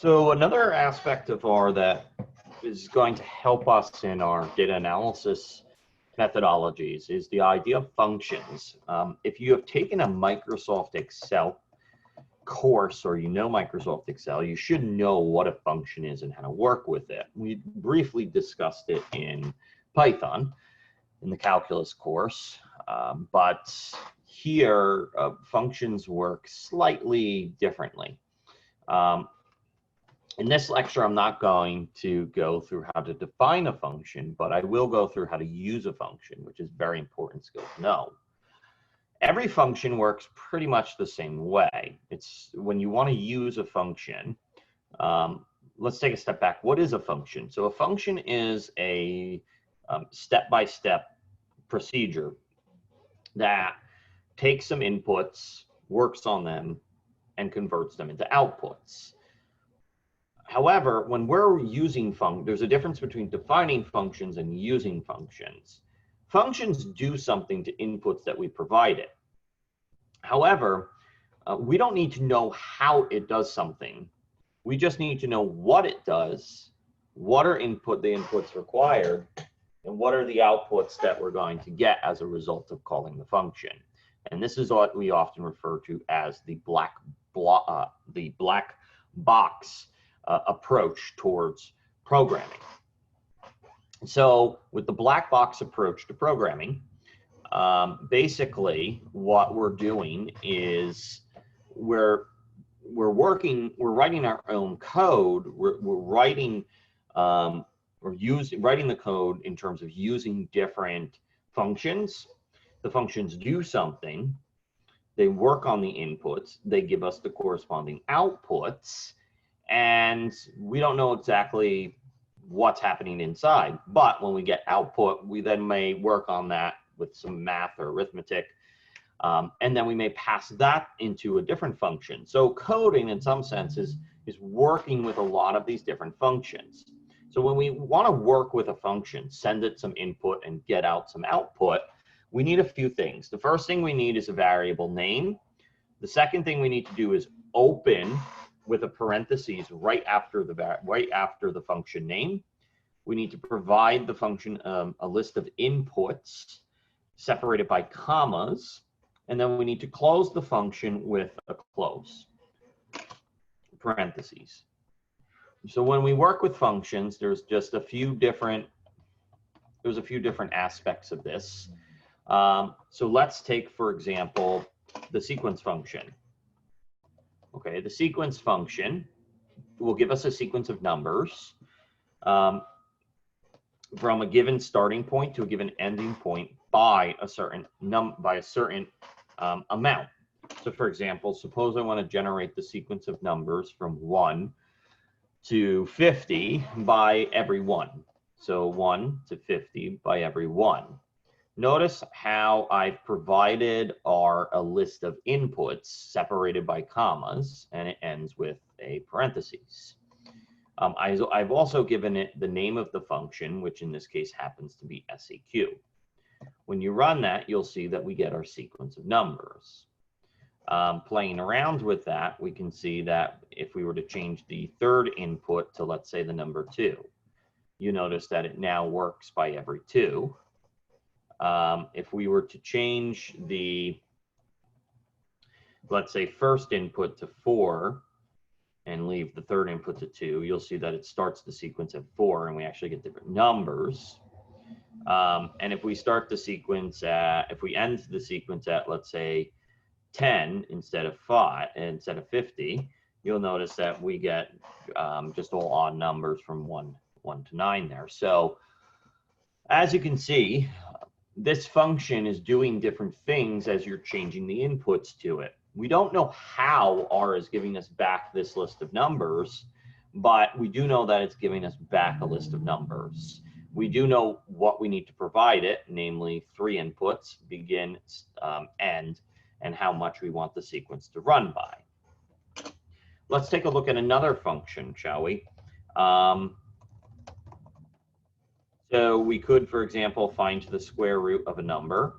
So another aspect of R that is going to help us in our data analysis methodologies is the idea of functions. If you have taken a Microsoft Excel course or you know Microsoft Excel, you should know what a function is and how to work with it. We briefly discussed it in Python in the calculus course, but here functions work slightly differently. In this lecture, I'm not going to go through how to define a function, but I will go through how to use a function, which is a very important skill to know. Every function works pretty much the same way. It's when you want to use a function, let's take a step back. What is a function? So a function is a step-by-step procedure that takes some inputs, works on them, and converts them into outputs. However, when we're using there's a difference between defining functions and using functions. Functions do something to inputs that we provided. However, we don't need to know how it does something. We just need to know what it does, what are the inputs required, and what are the outputs that we're going to get as a result of calling the function. And this is what we often refer to as the black box approach towards programming. So with the black box approach to programming, basically what we're doing is we're writing our own code. We're writing writing the code in terms of using different functions. The functions do something. They work on the inputs. They give us the corresponding outputs. And we don't know exactly what's happening inside. But when we get output, we then may work on that with some math or arithmetic. And then we may pass that into a different function. So coding, in some senses, is working with a lot of these different functions. So when we want to work with a function, send it some input and get out some output, we need a few things. The first thing we need is a variable name. The second thing we need to do is open with a parentheses right after the function name. We need to provide the function a list of inputs separated by commas, and then we need to close the function with a close parentheses. So when we work with functions, there's a few different aspects of this. So let's take, for example, the sequence function. Okay, the sequence function will give us a sequence of numbers from a given starting point to a given ending point by a certain amount. So for example, suppose I want to generate the sequence of numbers from 1 to 50 by every 1. So 1 to 50 by every 1. Notice how I've provided a list of inputs separated by commas, and it ends with a parentheses. I've also given it the name of the function, which in this case happens to be seq. When you run that, you'll see that we get our sequence of numbers. Playing around with that, we can see that if we were to change the third input to, let's say, the number 2, you notice that it now works by every 2. If we were to change the, let's say, first input to 4 and leave the third input to 2, you'll see that it starts the sequence at 4 and we actually get different numbers. And if we start the sequence if we end the sequence at, let's say, 10 instead of 50, you'll notice that we get just all odd numbers from 1 to 9 there. So as you can see, this function is doing different things as you're changing the inputs to it. We don't know how R is giving us back this list of numbers, but we do know that it's giving us back a list of numbers. We do know what we need to provide it, namely 3 inputs, begin, end, and how much we want the sequence to run by. Let's take a look at another function, shall we? So we could, for example, find the square root of a number,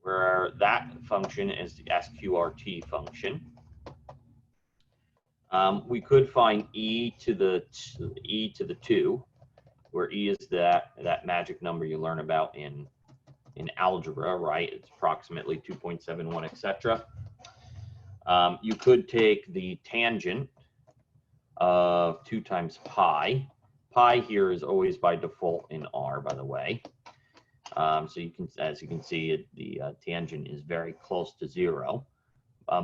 where that function is the sqrt function. We could find e to the 2, where e is that magic number you learn about in algebra, right? It's approximately 2.71, etc. You could take the tangent of 2 times pi. Pi here is always by default in R, by the way. So you can, as you can see, the tangent is very close to 0.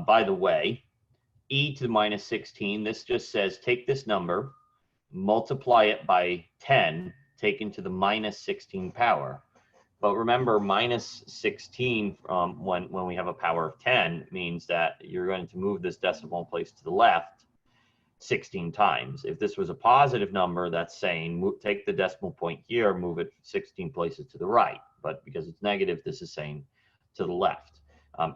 By the way, e to the minus 16, this just says take this number, multiply it by 10, taken to the minus 16 power. But remember, minus 16 when we have a power of 10 means that you're going to move this decimal place to the left 16 times. If this was a positive number, that's saying take the decimal point here, move it 16 places to the right. But because it's negative, this is saying to the left.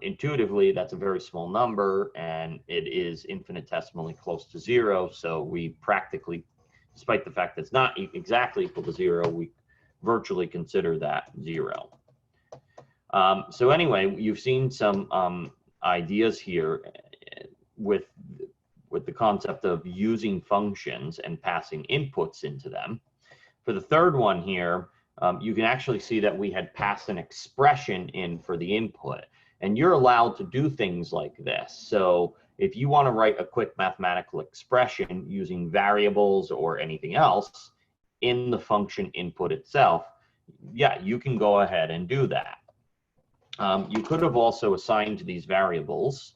Intuitively, that's a very small number, and it is infinitesimally close to 0. So we practically, despite the fact that it's not exactly equal to 0, we virtually consider that 0. So anyway, you've seen some ideas here with the concept of using functions and passing inputs into them. For the third one here, you can actually see that we had passed an expression in for the input. And you're allowed to do things like this. So if you want to write a quick mathematical expression using variables or anything else in the function input itself, yeah, you can go ahead and do that. You could have also assigned these variables.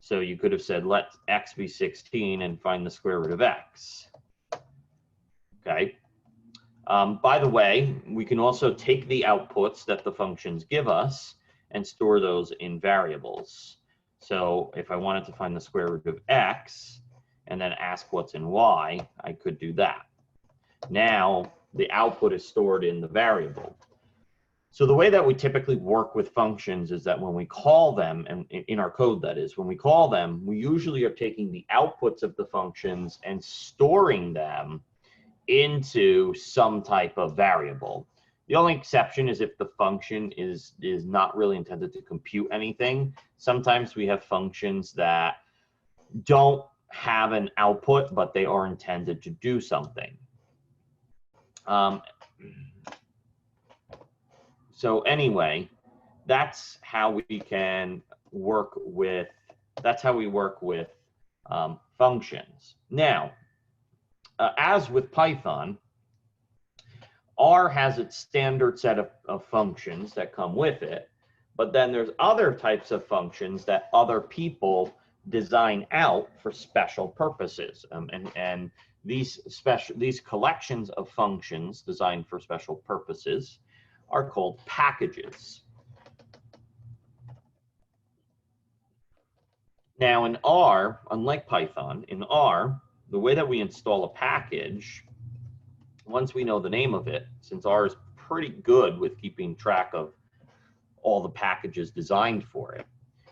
So you could have said, let x be 16 and find the square root of x. Okay. By the way, we can also take the outputs that the functions give us and store those in variables. So if I wanted to find the square root of x and then ask what's in y, I could do that. Now the output is stored in the variable. So the way that we typically work with functions is that when we call them, and in our code that is, when we call them, we usually are taking the outputs of the functions and storing them into some type of variable. The only exception is if the function is not really intended to compute anything. Sometimes we have functions that don't have an output, but they are intended to do something. So anyway, that's how we can work with, functions. Now, as with Python, R has its standard set of functions that come with it, but then there's other types of functions that other people design out for special purposes. And these collections of functions designed for special purposes are called packages. Now in R, unlike Python, in R, the way that we install a package, once we know the name of it, since R is pretty good with keeping track of all the packages designed for it,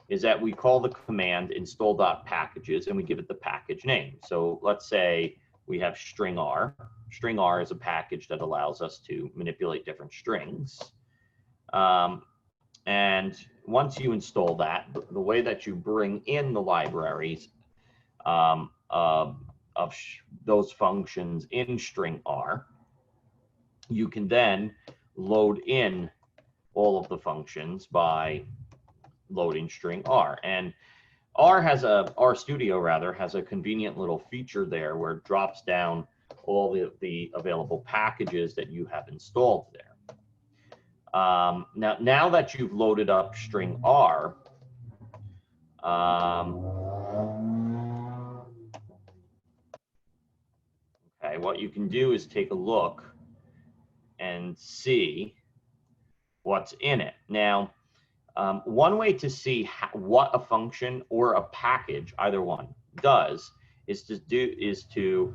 is that we call the command install.packages and we give it the package name. So let's say we have string R. String R is a package that allows us to manipulate different strings. And once you install that, the way that you bring in the libraries of those functions in string R, you can then load in all of the functions by loading string R. And RStudio rather has a convenient little feature there where it drops down all the available packages that you have installed there. Now that you've loaded up string R, okay, what you can do is take a look and see what's in it. Now, one way to see what a function or a package, either one, does is to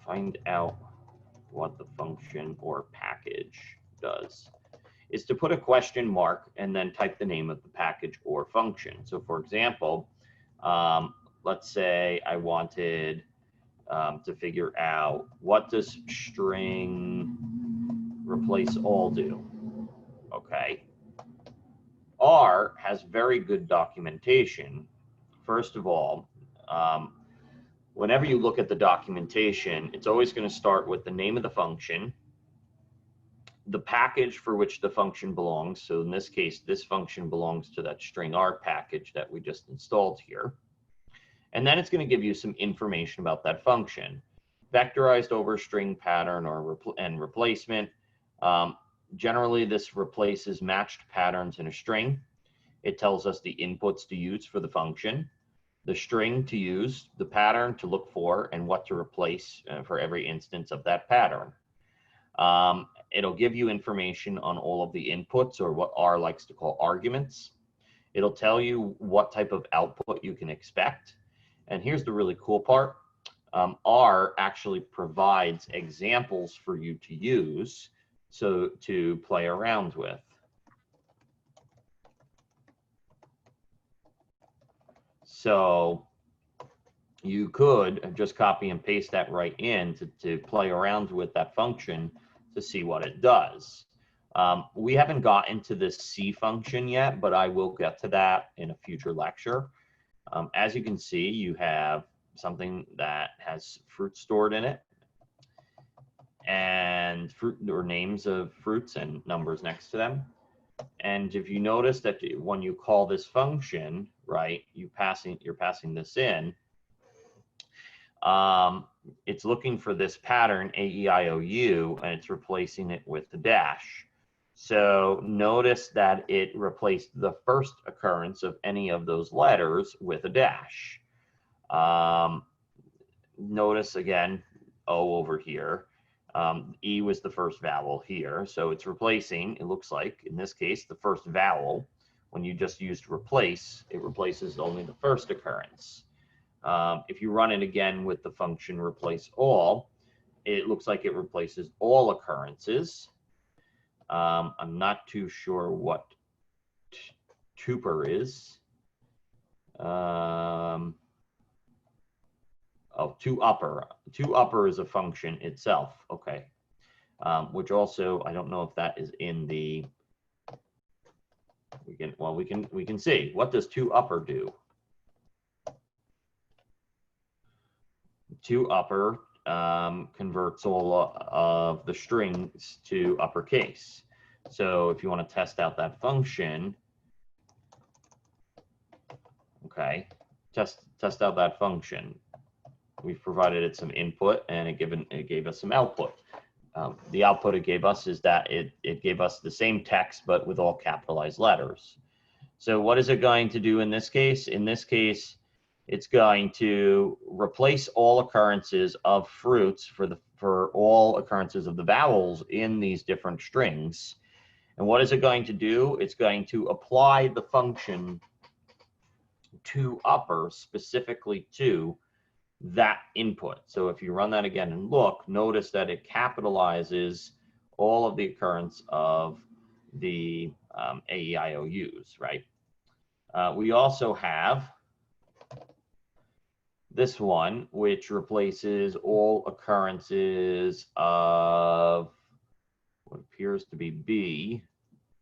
find out what the function or package does, is to put a question mark and then type the name of the package or function. So for example, let's say I wanted to figure out what does string replace all do. Okay. R has very good documentation. First of all, whenever you look at the documentation, it's always going to start with the name of the function, the package for which the function belongs. So in this case, this function belongs to that string R package that we just installed here. And then it's going to give you some information about that function. Vectorized over string pattern and replacement. Generally, this replaces matched patterns in a string. It tells us the inputs to use for the function, the string to use, the pattern to look for, and what to replace for every instance of that pattern. It'll give you information on all of the inputs, or what R likes to call arguments. It'll tell you what type of output you can expect. And here's the really cool part. R actually provides examples for you to use, so to play around with. So you could just copy and paste that right in to play around with that function to see what it does. We haven't gotten to this C function yet, but I will get to that in a future lecture. As you can see, you have something that has fruit stored in it, and fruit or names of fruits and numbers next to them. And if you notice that when you call this function, right, you're passing this in, it's looking for this pattern A-E-I-O-U, and it's replacing it with the dash. So notice that it replaced the first occurrence of any of those letters with a dash. Notice again, O over here. E was the first vowel here, so it's replacing, it looks like, in this case, the first vowel. When you just used replace, it replaces only the first occurrence. If you run it again with the function replace all, it looks like it replaces all occurrences. I'm not too sure what tuper is. Oh, to upper is a function itself. Okay. Which also, I don't know if that is in the, we can see. What does to upper do? To upper converts all of the strings to uppercase. So if you want to test out that function, okay, test out that function. We've provided it some input, and it gave us some output. The output it gave us is that it gave us the same text, but with all capitalized letters. So what is it going to do in this case? In this case, it's going to replace all occurrences of fruits for all occurrences of the vowels in these different strings. And what is it going to do? It's going to apply the function to upper specifically to that input. So if you run that again and look, notice that it capitalizes all of the occurrence of the A-E-I-O-U's, right? We also have this one, which replaces all occurrences of what appears to be B,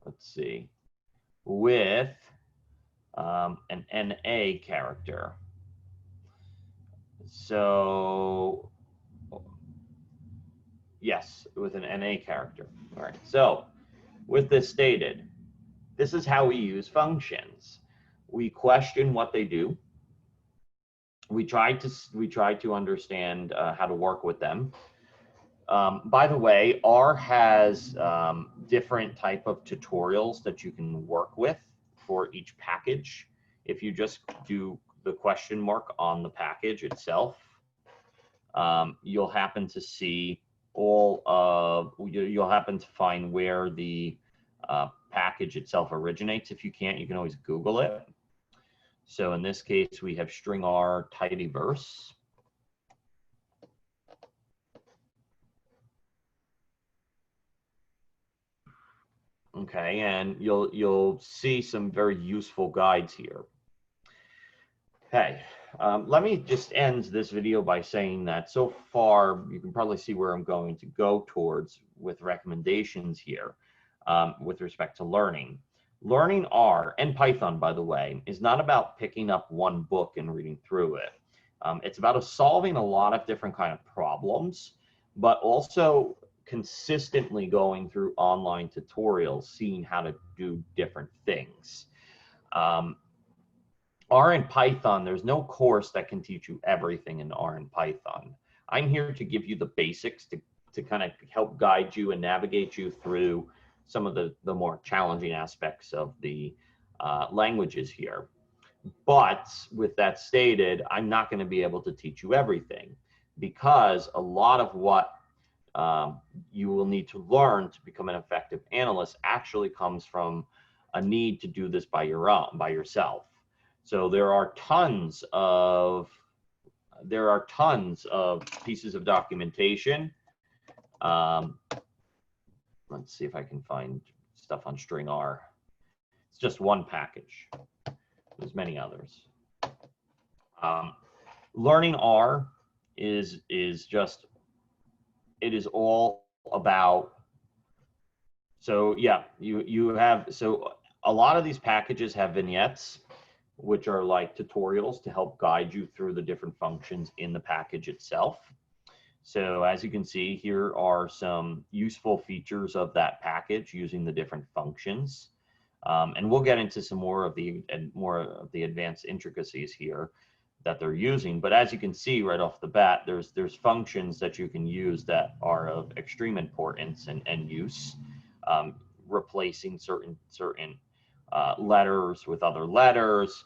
let's see, with an NA character. So, yes, with an NA character. All right, so with this stated, this is how we use functions. We question what they do. We try to understand how to work with them. By the way, R has different type of tutorials that you can work with for each package. If you just do the question mark on the package itself, you'll happen to see you'll happen to find where the package itself originates. If you can't, you can always Google it. So in this case, we have string R tidyverse. Okay, and you'll see some very useful guides here. Okay, let me just end this video by saying that so far, you can probably see where I'm going to go towards with recommendations here with respect to learning. Learning R and Python, by the way, is not about picking up one book and reading through it. It's about solving a lot of different kind of problems, but also consistently going through online tutorials, seeing how to do different things. R and Python, there's no course that can teach you everything in R and Python. I'm here to give you the basics to kind of help guide you and navigate you through some of the more challenging aspects of the languages here. But with that stated, I'm not going to be able to teach you everything, because a lot of what you will need to learn to become an effective analyst actually comes from a need to do this by yourself. So there are tons of pieces of documentation. Let's see if I can find stuff on string R. It's just one package. There's many others. Learning R is just, it is all about, so yeah, you have, so a lot of these packages have vignettes, which are like tutorials to help guide you through the different functions in the package itself. So as you can see, here are some useful features of that package using the different functions. And we'll get into some more of the advanced intricacies here that they're using. But as you can see right off the bat, there's functions that you can use that are of extreme importance and use, replacing certain letters with other letters,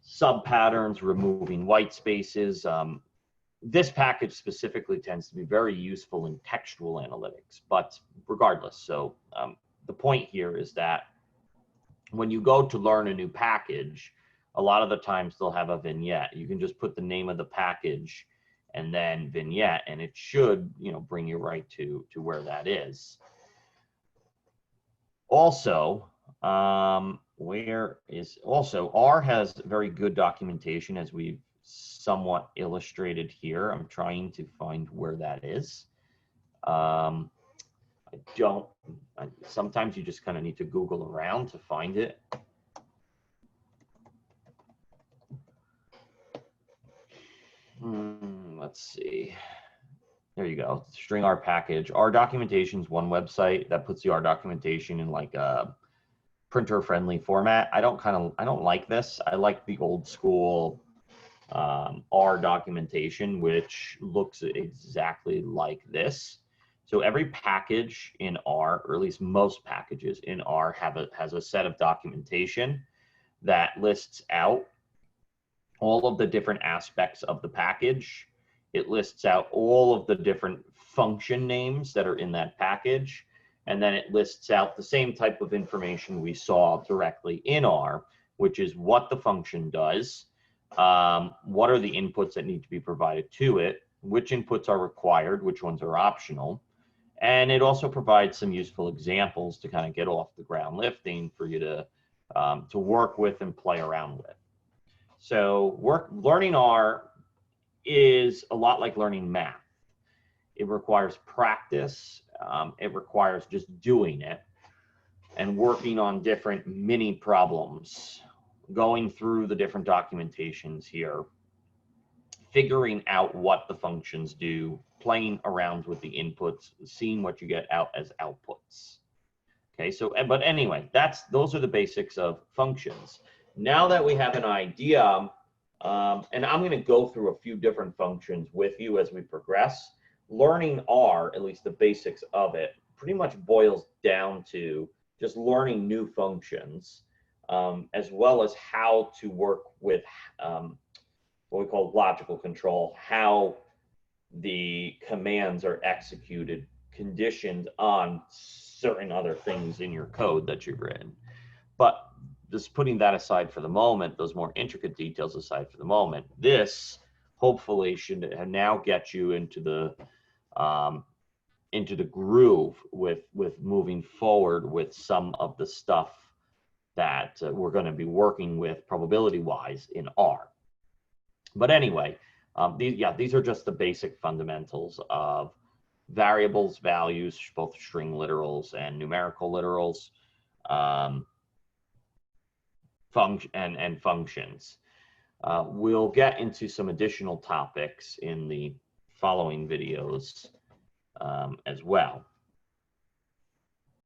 subpatterns, removing white spaces. This package specifically tends to be very useful in textual analytics, but regardless. So the point here is that when you go to learn a new package, a lot of the times they'll have a vignette. You can just put the name of the package and then vignette, and it should, bring you right to where that is. Also, R has very good documentation, as we've somewhat illustrated here. I'm trying to find where that is. Sometimes you just kind of need to Google around to find it. Let's see. There you go. String R package. R documentation is one website that puts the R documentation in like a printer-friendly format. I don't like this. I like the old school R documentation, which looks exactly like this. So every package in R, or at least most packages in R, has a set of documentation that lists out all of the different aspects of the package. It lists out all of the different function names that are in that package. And then it lists out the same type of information we saw directly in R, which is what the function does, what are the inputs that need to be provided to it, which inputs are required, which ones are optional. And it also provides some useful examples to kind of get off the ground lifting for you to work with and play around with. So learning R is a lot like learning math. It requires practice. It requires just doing it and working on different mini problems, going through the different documentations here, figuring out what the functions do, playing around with the inputs, seeing what you get out as outputs. Okay, so, but anyway, those are the basics of functions. Now that we have an idea, and I'm going to go through a few different functions with you as we progress, learning R, at least the basics of it, pretty much boils down to just learning new functions, as well as how to work with what we call logical control, how the commands are executed, conditioned on certain other things in your code that you've written. But just putting that aside for the moment, those more intricate details aside for the moment, this hopefully should now get you into the groove with moving forward with some of the stuff that we're going to be working with probability-wise in R. But anyway, these are just the basic fundamentals of variables, values, both string literals and numerical literals, and functions. We'll get into some additional topics in the following videos as well.